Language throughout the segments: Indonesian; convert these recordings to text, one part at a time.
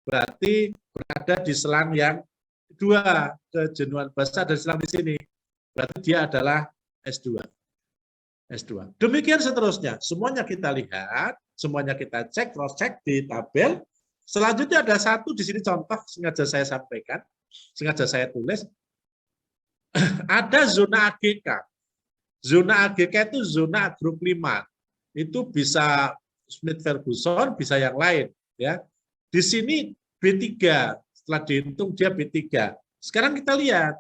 berarti berada di selang yang kedua. Kejenuhan basah ada di selang di sini. Berarti dia adalah S2. S2. Demikian seterusnya. Semuanya kita lihat, semuanya kita cek, cross-check di tabel. Selanjutnya ada satu di sini contoh sengaja saya sampaikan, sengaja saya tulis. Ada zona AGK. Zona AGK itu zona agroklimat. Itu bisa Smith-Ferguson, bisa yang lain. Ya. Di sini B3, setelah dihitung dia B3. Sekarang kita lihat,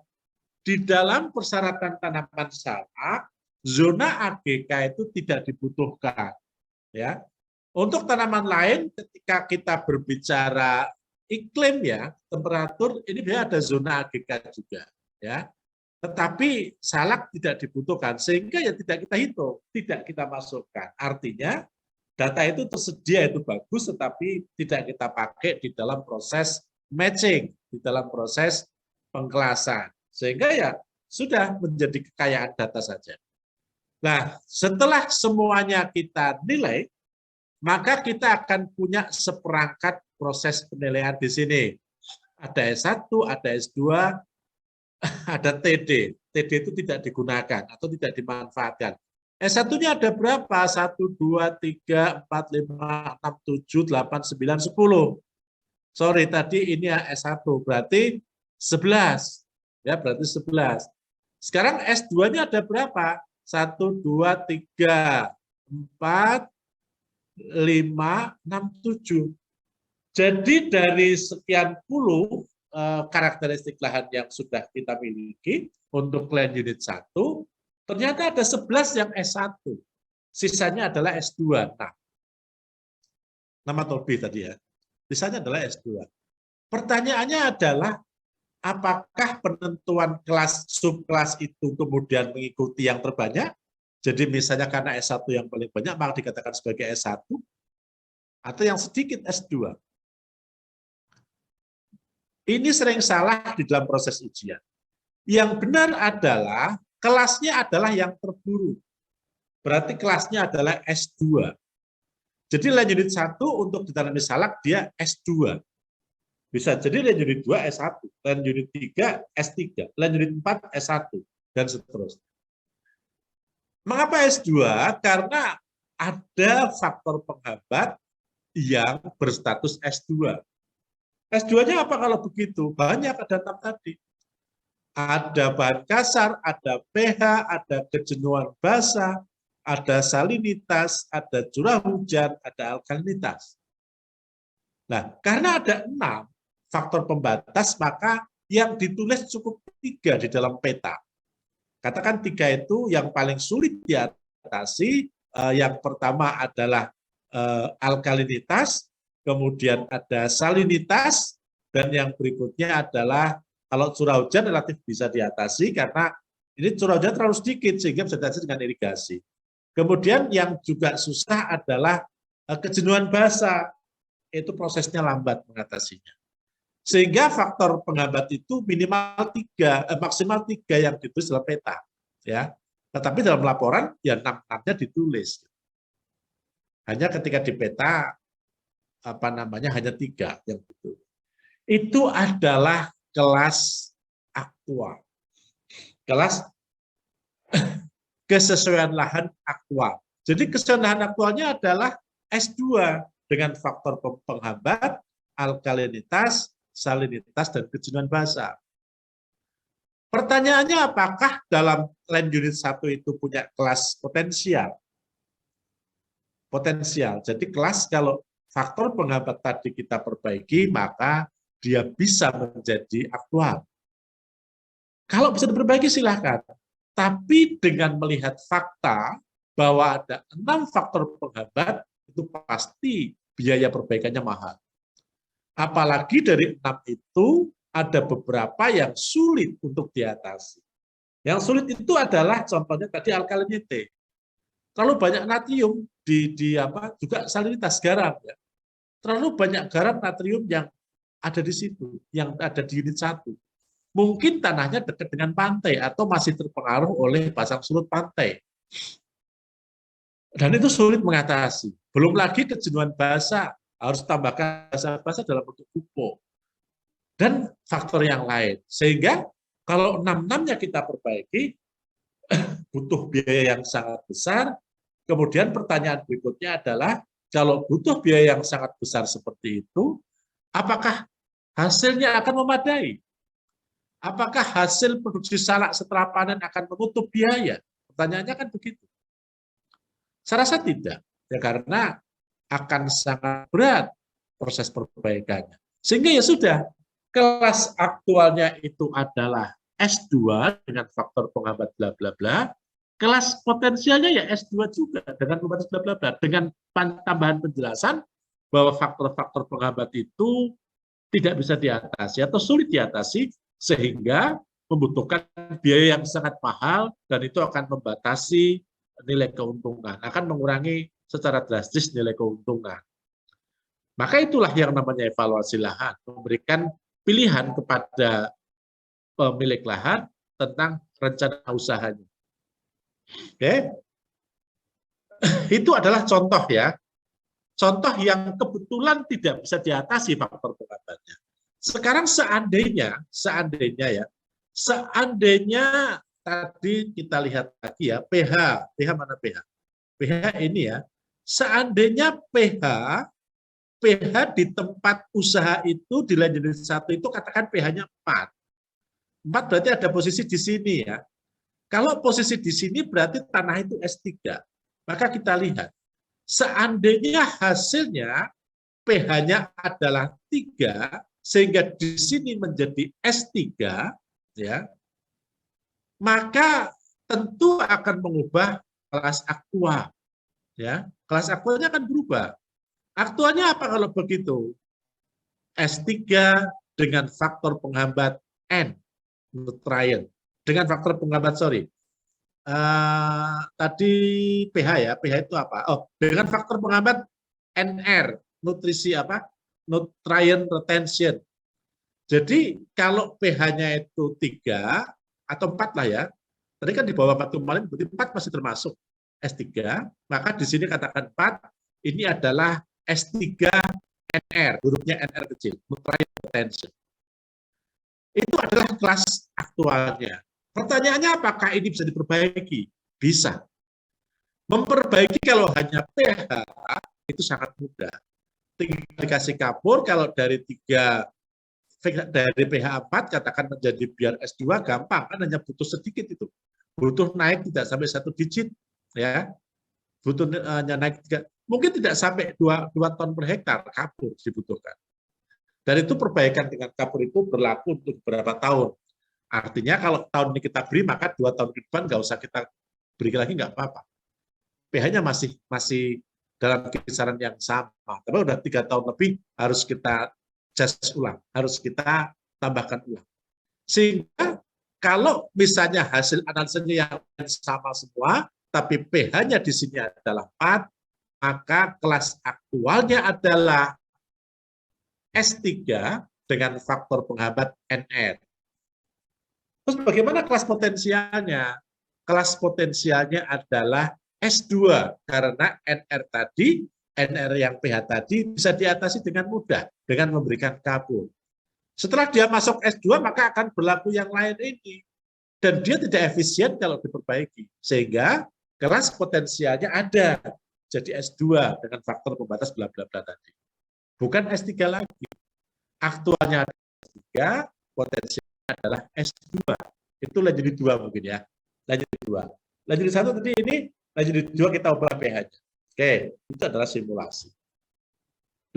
di dalam persyaratan tanaman salak, zona AGK itu tidak dibutuhkan. Ya. Untuk tanaman lain, ketika kita berbicara iklim ya, temperatur, ini dia ada zona AGK juga. Ya. Tetapi salak tidak dibutuhkan, sehingga ya tidak kita hitung, tidak kita masukkan. Artinya, data itu tersedia, itu bagus, tetapi tidak kita pakai di dalam proses matching, di dalam proses pengkelasan. Sehingga ya sudah menjadi kekayaan data saja. Nah, setelah semuanya kita nilai, maka kita akan punya seperangkat proses penilaian di sini. Ada S1, ada S2, ada TD. TD itu tidak digunakan atau tidak dimanfaatkan. S1-nya ada berapa? 1, 2, 3, 4, 5, 6, 7, 8, 9, 10. Sorry, tadi ini ya S1, berarti 11. Ya, berarti 11. Sekarang S2-nya ada berapa? 1, 2, 3, 4, 5, 6, 7. Jadi dari sekian puluh karakteristik lahan yang sudah kita miliki untuk land unit 1, ternyata ada 11 yang S1. Sisanya adalah S2. Nah, nama Tobi tadi ya. Sisanya adalah S2. Pertanyaannya adalah, apakah penentuan kelas subkelas itu kemudian mengikuti yang terbanyak? Jadi misalnya karena S1 yang paling banyak, maka dikatakan sebagai S1, atau yang sedikit S2. Ini sering salah di dalam proses ujian. Yang benar adalah kelasnya adalah yang terburuk. Berarti kelasnya adalah S2. Jadi land unit 1 untuk ditanami salak dia S2. Bisa jadi land unit 2 S1, land unit 3 S3, land unit 4 S1, dan seterusnya. Mengapa S2? Karena ada faktor penghambat yang berstatus S2. S2-nya apa kalau begitu? Banyak, ada 6 tadi. Ada bahan kasar, ada pH, ada kejenuhan basah, ada salinitas, ada curah hujan, ada alkalinitas. Nah, karena ada 6 faktor pembatas, maka yang ditulis cukup 3 di dalam peta. Katakan 3 itu yang paling sulit diatasi. Yang pertama adalah alkalinitas, kemudian ada salinitas, dan yang berikutnya adalah kalau curah hujan relatif bisa diatasi karena ini curah hujan terlalu sedikit sehingga bisa diatasi dengan irigasi. Kemudian yang juga susah adalah kejenuhan basah, itu prosesnya lambat mengatasinya. Sehingga faktor penghambat itu minimal 3, maksimal 3 yang ditulis dalam peta. Ya. Tetapi dalam laporan ya 6-6-nya ditulis. Hanya ketika di peta hanya 3 yang betul. Itu adalah kelas aktual. Kelas kesesuaian lahan aktual. Jadi kesesuaian lahan aktualnya adalah S2 dengan faktor penghambat, alkalinitas, salinitas, dan kejenuhan basah. Pertanyaannya, apakah dalam land unit 1 itu punya kelas potensial? Potensial. Jadi kelas kalau faktor penghambat tadi kita perbaiki, maka dia bisa menjadi aktual. Kalau bisa diperbaiki silahkan. Tapi dengan melihat fakta bahwa ada 6 faktor penghambat, itu pasti biaya perbaikannya mahal. Apalagi dari 6 itu ada beberapa yang sulit untuk diatasi. Yang sulit itu adalah contohnya tadi alkalinite. Terlalu banyak natrium juga salinitas garam ya. Terlalu banyak garam natrium yang ada di situ, yang ada di unit 1. Mungkin tanahnya dekat dengan pantai atau masih terpengaruh oleh pasang surut pantai. Dan itu sulit mengatasi. Belum lagi kejenuhan basah. harus tambahkan basa-basa dalam bentuk pupuk, dan faktor yang lain. Sehingga kalau 6-6-nya kita perbaiki, butuh biaya yang sangat besar. Kemudian pertanyaan berikutnya adalah, kalau butuh biaya yang sangat besar seperti itu, apakah hasilnya akan memadai? Apakah hasil produksi salak setelah panen akan menutup biaya? Pertanyaannya kan begitu. Saya rasa tidak, ya, karena akan sangat berat proses perbaikannya. Sehingga ya sudah, kelas aktualnya itu adalah S2 dengan faktor penghambat bla bla bla, kelas potensialnya ya S2 juga dengan penghambat bla bla bla, dengan tambahan penjelasan bahwa faktor-faktor penghambat itu tidak bisa diatasi atau sulit diatasi, sehingga membutuhkan biaya yang sangat mahal, dan itu akan membatasi nilai keuntungan, akan mengurangi secara drastis nilai keuntungan. Maka itulah yang namanya evaluasi lahan, memberikan pilihan kepada pemilik lahan tentang rencana usahanya. Oke, itu adalah contoh ya, contoh yang kebetulan tidak bisa diatasi faktor penghambatnya. Sekarang seandainya ya, seandainya tadi kita lihat lagi ya, pH mana pH? pH ini ya, seandainya pH di tempat usaha itu di lanjutan 1 itu katakan pH-nya 4. 4 berarti ada posisi di sini ya. Kalau posisi di sini berarti tanah itu S3. Maka kita lihat, seandainya hasilnya pH-nya adalah 3, sehingga di sini menjadi S3, ya, maka tentu akan mengubah kelas aktua. Ya, kelas aktuanya akan berubah. Aktuanya apa kalau begitu? S3 dengan faktor penghambat N, nutrien. Dengan faktor penghambat, tadi pH ya, pH itu apa? Oh, dengan faktor penghambat NR, nutrisi apa? Nutrient retention. Jadi kalau pH-nya itu 3 atau 4 lah ya, tadi kan di bawah 4 kemarin, berarti 4 masih termasuk S3, maka di sini katakan 4, ini adalah S3 NR, hurufnya NR kecil, nutrient retention. Itu adalah kelas aktualnya. Pertanyaannya, apakah ini bisa diperbaiki? Bisa. Memperbaiki kalau hanya pH itu sangat mudah. Tinggal dikasih kapur, kalau dari pH 4 katakan menjadi biar S2 gampang, kan hanya butuh sedikit itu. Butuh naik tidak sampai 1 digit ya. Butuh hanya naik 3, mungkin tidak sampai 2 ton per hektar kapur dibutuhkan. Dan itu perbaikan dengan kapur itu berlaku untuk beberapa tahun. Artinya kalau tahun ini kita beri, maka 2 tahun ke depan nggak usah kita beri lagi, nggak apa-apa. pH-nya masih dalam kisaran yang sama. Tapi udah 3 tahun lebih harus kita just ulang, harus kita tambahkan ulang. Sehingga kalau misalnya hasil analisanya yang sama semua, tapi pH-nya di sini adalah 4, maka kelas aktualnya adalah S3 dengan faktor penghambat NR. Terus bagaimana kelas potensialnya? Kelas potensialnya adalah S2, karena NR yang pH tadi bisa diatasi dengan mudah dengan memberikan kapur. Setelah dia masuk S2, maka akan berlaku yang lain ini. Dan dia tidak efisien kalau diperbaiki. Sehingga kelas potensialnya ada. Jadi S2 dengan faktor pembatas bla bla bla tadi. Bukan S3 lagi. Aktualnya S3, potensialnya adalah S2. Itu lanjut 2 mungkin ya. Lanjut 2. Lanjut 1 tadi ini, lanjut 2 kita ubah pH-nya. Oke, itu adalah simulasi.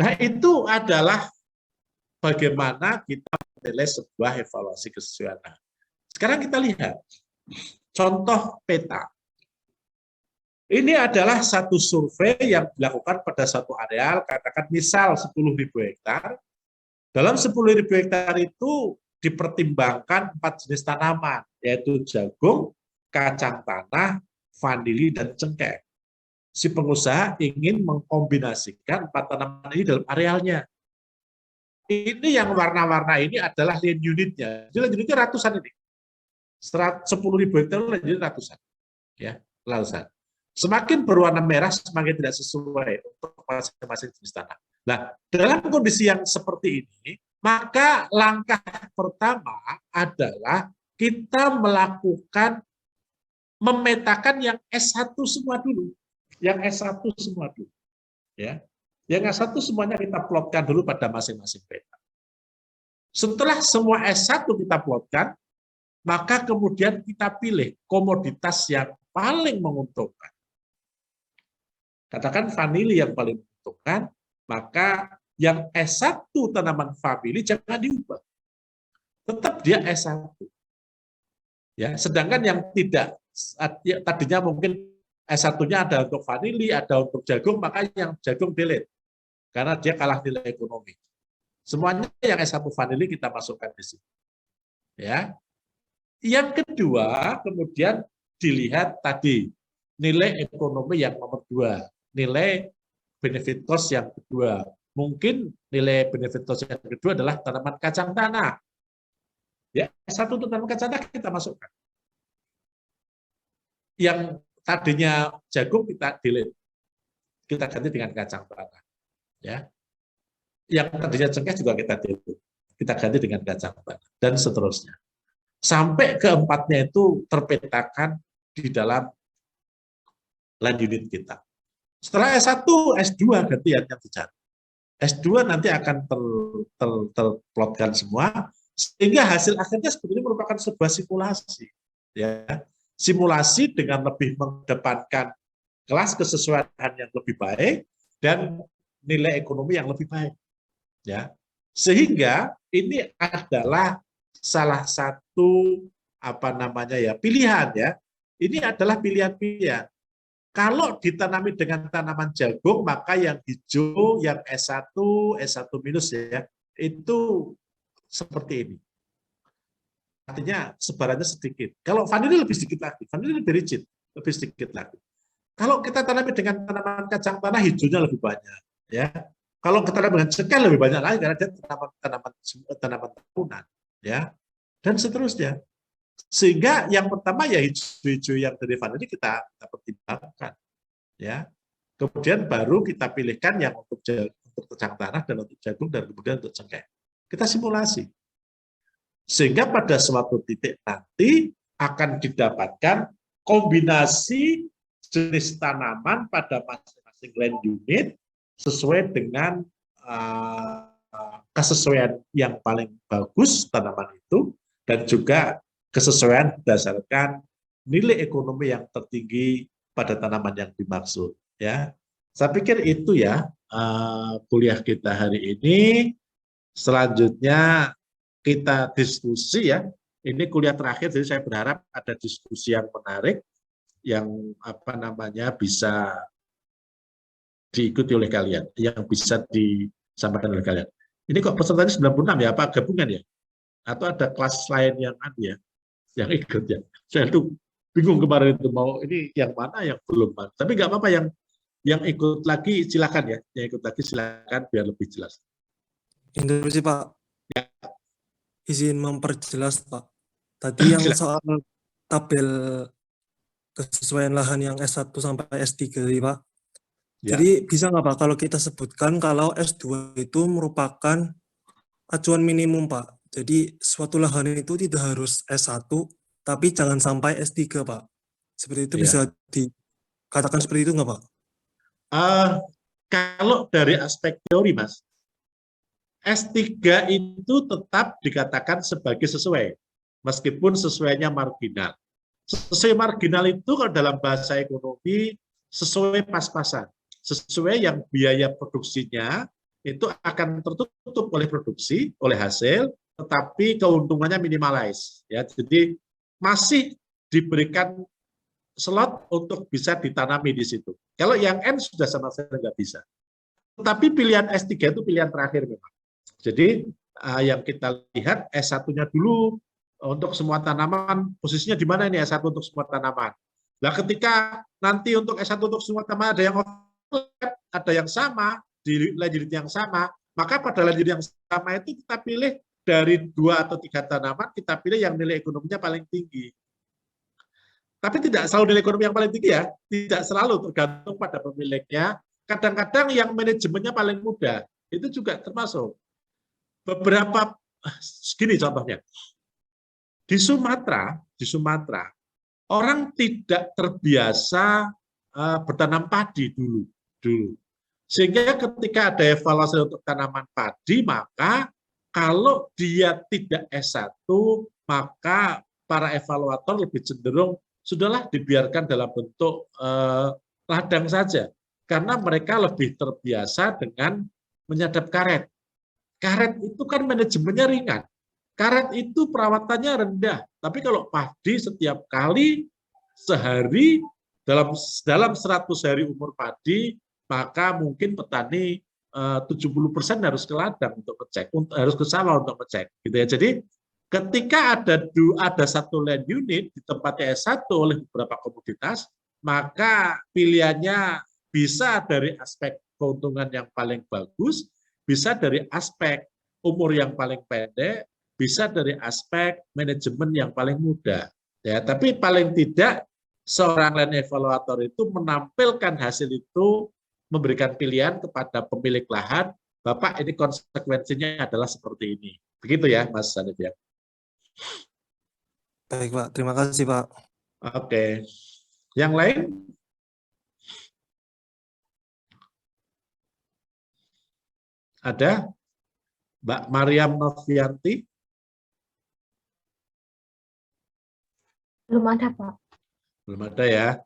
Nah, itu adalah bagaimana kita menilai sebuah evaluasi kesesuaian. Sekarang kita lihat contoh peta. Ini adalah satu survei yang dilakukan pada satu areal, katakan misal 10.000 hektar. Dalam 10.000 hektar itu dipertimbangkan 4 jenis tanaman, yaitu jagung, kacang tanah, vanili, dan cengkeh. Si pengusaha ingin mengkombinasikan 4 tanaman ini dalam arealnya. Ini yang warna-warna ini adalah land unitnya. Jadi land unitnya ratusan ini. 10.000 hektar land unit ratusan. Ya, ratusan. Semakin berwarna merah, semakin tidak sesuai untuk masing-masing jenis tanah. Nah, dalam kondisi yang seperti ini, maka langkah pertama adalah kita melakukan memetakan yang S1 semua dulu. Yang S1 semua dulu. Ya. Yang S1 semuanya kita plotkan dulu pada masing-masing peta. Setelah semua S1 kita plotkan, maka kemudian kita pilih komoditas yang paling menguntungkan. Katakan vanili yang paling menguntungkan, maka yang S1 tanaman famili jangan diubah. Tetap dia S1. Ya, sedangkan yang tidak, tadinya mungkin S1-nya ada untuk vanili, ada untuk jagung, maka yang jagung delete. Karena dia kalah nilai ekonomi. Semuanya yang S1 vanili kita masukkan di sini. Ya. Yang kedua, kemudian dilihat tadi nilai ekonomi yang nomor 2, nilai benefit cost yang kedua. Mungkin nilai benefit cost yang kedua adalah tanaman kacang tanah. Ya, S1 untuk tanaman kacang tanah kita masukkan. Yang tadinya jagung kita delete. Kita ganti dengan kacang tanah. Ya. Yang tadinya cengkeh juga kita delete. Kita ganti dengan kacang tanah dan seterusnya. Sampai keempatnya itu terpetakan di dalam land unit kita. Setelah S1, S2 gantian yang dicari. S2 nanti akan terplotkan semua, sehingga hasil akhirnya sebetulnya merupakan sebuah simulasi. Ya. Simulasi dengan lebih mengedepankan kelas kesesuaian yang lebih baik dan nilai ekonomi yang lebih baik. Ya. Sehingga ini adalah salah satu pilihan ya. Ini adalah pilihan-pilihan. Kalau ditanami dengan tanaman jagung, maka yang hijau, yang S1, S1 minus ya, itu seperti ini. Artinya sebarannya sedikit. Kalau vanili lebih sedikit lagi, vanili lebih rigid, lebih sedikit lagi. Kalau kita tanami dengan tanaman kacang tanah, hijaunya lebih banyak. Ya. Kalau kita tanam dengan cengkeh lebih banyak lagi karena dia tanaman tahunan. Ya, dan seterusnya. Sehingga yang pertama ya hijau-hijau yang dari vanili kita pertimbangkan, ya. Kemudian baru kita pilihkan yang untuk kacang tanah dan untuk jagung dan kemudian untuk cengkeh. Kita simulasi. Sehingga pada suatu titik nanti akan didapatkan kombinasi jenis tanaman pada masing-masing land unit sesuai dengan kesesuaian yang paling bagus tanaman itu dan juga kesesuaian berdasarkan nilai ekonomi yang tertinggi pada tanaman yang dimaksud. Ya, saya pikir itu ya kuliah kita hari ini. Selanjutnya kita diskusi ya. Ini kuliah terakhir, jadi saya berharap ada diskusi yang menarik yang bisa diikuti oleh kalian, yang bisa disampaikan oleh kalian. Ini kok pesertanya 96 ya, apa gabungan ya? Atau ada kelas lain yang ikut ya? Saya tuh bingung kemarin itu mau ini yang mana yang belum. Tapi nggak apa-apa yang ikut lagi silakan ya, yang ikut lagi silakan biar lebih jelas. Interupsi Pak. Ya. Izin memperjelas Pak. Tadi yang soal tabel kesesuaian lahan yang S1 sampai S3 Pak. Ya. Jadi bisa nggak Pak kalau kita sebutkan kalau S2 itu merupakan acuan minimum Pak. Jadi suatu lahan itu tidak harus S1 tapi jangan sampai S3 Pak. Seperti itu ya. Bisa dikatakan seperti itu nggak Pak? Kalau dari aspek teori Mas, S3 itu tetap dikatakan sebagai sesuai, meskipun sesuainya marginal. Sesuai marginal itu kalau dalam bahasa ekonomi sesuai pas-pasan. Sesuai yang biaya produksinya itu akan tertutup oleh produksi, oleh hasil, tetapi keuntungannya minimalize. Ya, jadi masih diberikan slot untuk bisa ditanami di situ. Kalau yang N sudah sama sekali nggak bisa. Tetapi pilihan S3 itu pilihan terakhir memang. Jadi yang kita lihat S1-nya dulu untuk semua tanaman, posisinya di mana ini S1 untuk semua tanaman. Nah, ketika nanti untuk S1 untuk semua tanaman ada yang overlap, ada yang sama, di land unit yang sama, maka pada land unit yang sama itu kita pilih dari 2 atau 3 tanaman, kita pilih yang nilai ekonominya paling tinggi. Tapi tidak selalu nilai ekonomi yang paling tinggi ya, tidak selalu, tergantung pada pemiliknya, kadang-kadang yang manajemennya paling mudah, itu juga termasuk. Beberapa, gini contohnya, di Sumatera, orang tidak terbiasa bertanam padi dulu. Sehingga ketika ada evaluasi untuk tanaman padi, maka kalau dia tidak S1, maka para evaluator lebih cenderung sudahlah dibiarkan dalam bentuk ladang saja. Karena mereka lebih terbiasa dengan menyadap karet. Karet itu kan manajemennya ringan. Karet itu perawatannya rendah. Tapi kalau padi setiap kali sehari dalam 100 hari umur padi, maka mungkin petani 70% harus ke ladang untuk ngecek, harus ke sawah untuk ngecek, gitu ya. Jadi ketika ada satu land unit di tempatnya S1 oleh beberapa komoditas, maka pilihannya bisa dari aspek keuntungan yang paling bagus, bisa dari aspek umur yang paling pendek, bisa dari aspek manajemen yang paling mudah. Ya, tapi paling tidak seorang land evaluator itu menampilkan hasil itu, memberikan pilihan kepada pemilik lahan, Bapak ini konsekuensinya adalah seperti ini. Begitu ya, Mas Hanif ya. Baik, Pak. Terima kasih, Pak. Oke. Yang lain? Ada? Mbak Mariam Novianti? Belum ada, Pak. Belum ada ya.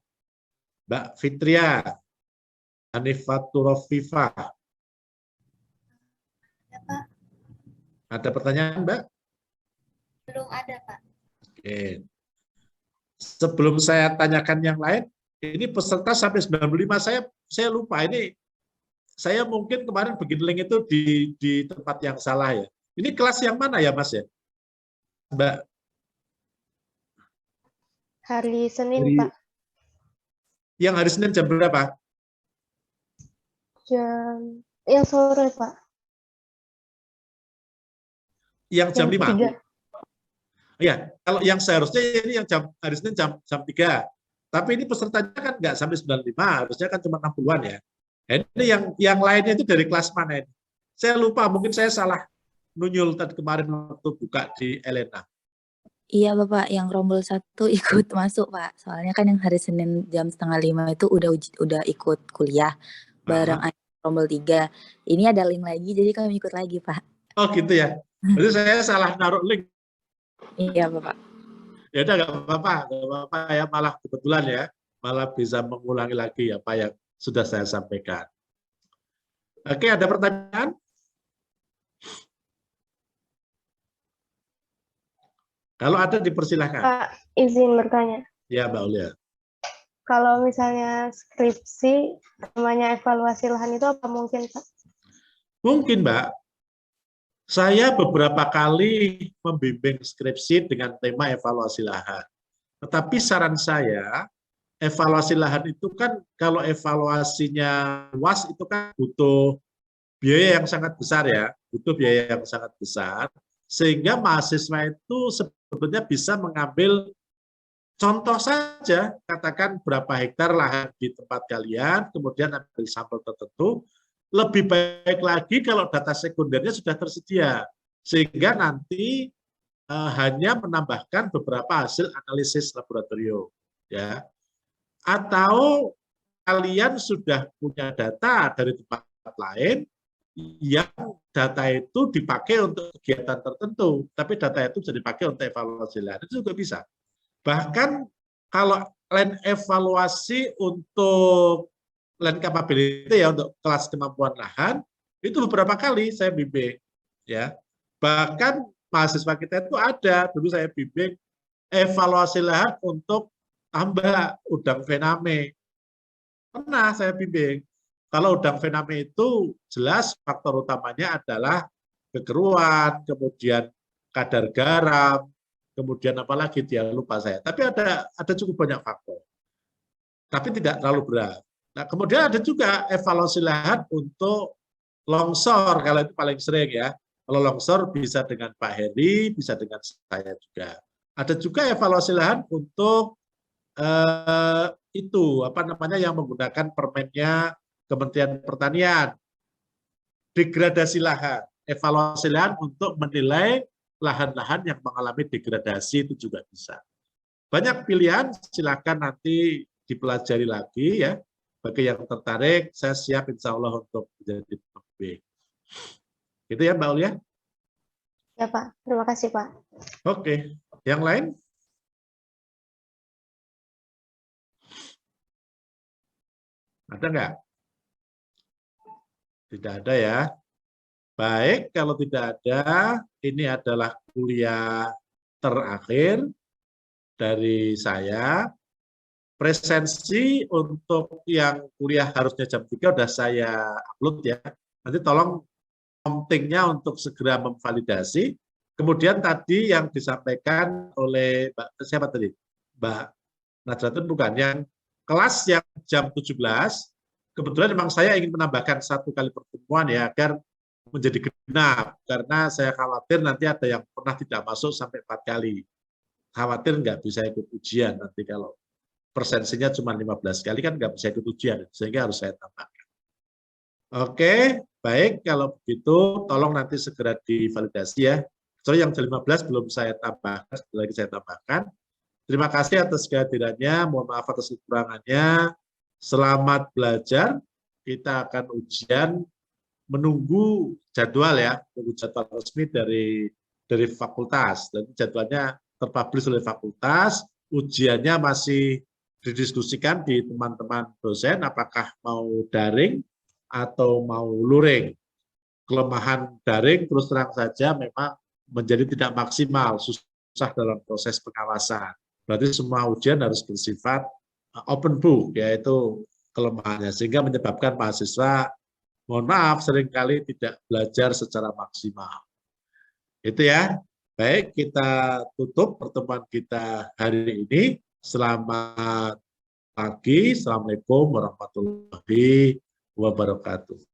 Mbak Fitria, Hanifatul Rofifa. Ada, Pak. Ada pertanyaan, Mbak? Belum ada, Pak. Oke. Sebelum saya tanyakan yang lain, ini peserta sampai 95 saya lupa. Ini saya mungkin kemarin bikin link itu di tempat yang salah ya. Ini kelas yang mana ya, Mas ya? Mbak? Hari Senin, Pak. Yang hari Senin jam berapa? Yang sore, Pak. Yang jam 5? 3. Ya, kalau yang seharusnya ini yang hari Senin jam 3. Tapi ini pesertanya kan nggak sampai 95, harusnya kan cuma 60-an ya. Ini yang lainnya itu dari kelas mana ini? Saya lupa, mungkin saya salah nunyul tadi kemarin waktu buka di Elena. Iya Bapak, yang rombel 1 ikut masuk Pak. Soalnya kan yang hari Senin jam 4:30 itu udah ikut kuliah bareng rombel 3. Ini ada link lagi, jadi kami ikut lagi Pak. Oh gitu ya. Berarti saya salah naruh link. Iya Bapak. Ya udah nggak apa-apa ya, malah kebetulan ya, malah bisa mengulangi lagi apa yang sudah saya sampaikan. Oke, ada pertanyaan? Kalau ada dipersilahkan. Pak, izin bertanya. Ya, Mbak Ulia. Kalau misalnya skripsi, namanya evaluasi lahan itu apa mungkin, Pak? Mungkin, Mbak. Saya beberapa kali membimbing skripsi dengan tema evaluasi lahan. Tetapi saran saya, evaluasi lahan itu kan kalau evaluasinya luas itu kan butuh biaya yang sangat besar ya, butuh biaya yang sangat besar, sehingga mahasiswa itu sebetulnya bisa mengambil contoh saja, katakan berapa hektar lahan di tempat kalian, kemudian ambil sampel tertentu. Lebih baik lagi kalau data sekundernya sudah tersedia, sehingga nanti hanya menambahkan beberapa hasil analisis laboratorium, ya. Atau kalian sudah punya data dari tempat lain yang data itu dipakai untuk kegiatan tertentu, tapi data itu bisa dipakai untuk evaluasi lahan, itu juga bisa. Bahkan kalau land evaluasi untuk land capability ya, untuk kelas kemampuan lahan, itu beberapa kali saya bimbing, ya. Bahkan mahasiswa kita itu ada, dulu saya bimbing evaluasi lahan untuk tambak udang faname. Pernah saya bimbing. Kalau udang faname itu jelas faktor utamanya adalah kekeruan, kemudian kadar garam, kemudian apalagi dia lupa saya. Tapi ada cukup banyak faktor. Tapi tidak terlalu berat. Nah, kemudian ada juga evaluasi lahan untuk longsor, kalau itu paling sering ya. Kalau longsor bisa dengan Pak Heri, bisa dengan saya juga. Ada juga evaluasi lahan untuk itu apa namanya yang menggunakan permennya Kementerian Pertanian. Degradasi lahan, evaluasi lahan untuk menilai lahan-lahan yang mengalami degradasi itu juga bisa. Banyak pilihan, silakan nanti dipelajari lagi ya. Bagi yang tertarik, saya siap insya Allah untuk menjadi pembimbing. Gitu ya Mbak Ulia? Ya Pak, terima kasih Pak. Oke, yang lain? Ada nggak? Tidak ada ya. Baik, kalau tidak ada, ini adalah kuliah terakhir dari saya. Presensi untuk yang kuliah harusnya jam 3 udah saya upload ya. Nanti tolong promptingnya untuk segera memvalidasi. Kemudian tadi yang disampaikan oleh Mbak, siapa tadi? Mbak Najratun bukan, yang kelas yang jam 17, kebetulan memang saya ingin menambahkan 1 kali pertemuan ya, agar menjadi genap, karena saya khawatir nanti ada yang pernah tidak masuk sampai 4 kali. Khawatir nggak bisa ikut ujian nanti kalau persensinya cuma 15 kali kan nggak bisa ikut ujian, sehingga harus saya tambahkan. Oke, baik, kalau begitu tolong nanti segera divalidasi ya. Sorry, yang 15 belum saya tambahkan, setelah lagi saya tambahkan. Terima kasih atas kehadirannya, mohon maaf atas kekurangannya. Selamat belajar, kita akan ujian, menunggu jadwal ya, menunggu jadwal resmi dari fakultas. Dan jadwalnya terpublish oleh fakultas, ujiannya masih didiskusikan di teman-teman dosen, apakah mau daring atau mau luring. Kelemahan daring terus terang saja memang menjadi tidak maksimal, susah dalam proses pengawasan. Berarti semua ujian harus bersifat open book, yaitu kelemahannya, sehingga menyebabkan mahasiswa, mohon maaf, seringkali tidak belajar secara maksimal. Itu ya. Baik, kita tutup pertemuan kita hari ini. Selamat pagi, Assalamualaikum warahmatullahi wabarakatuh.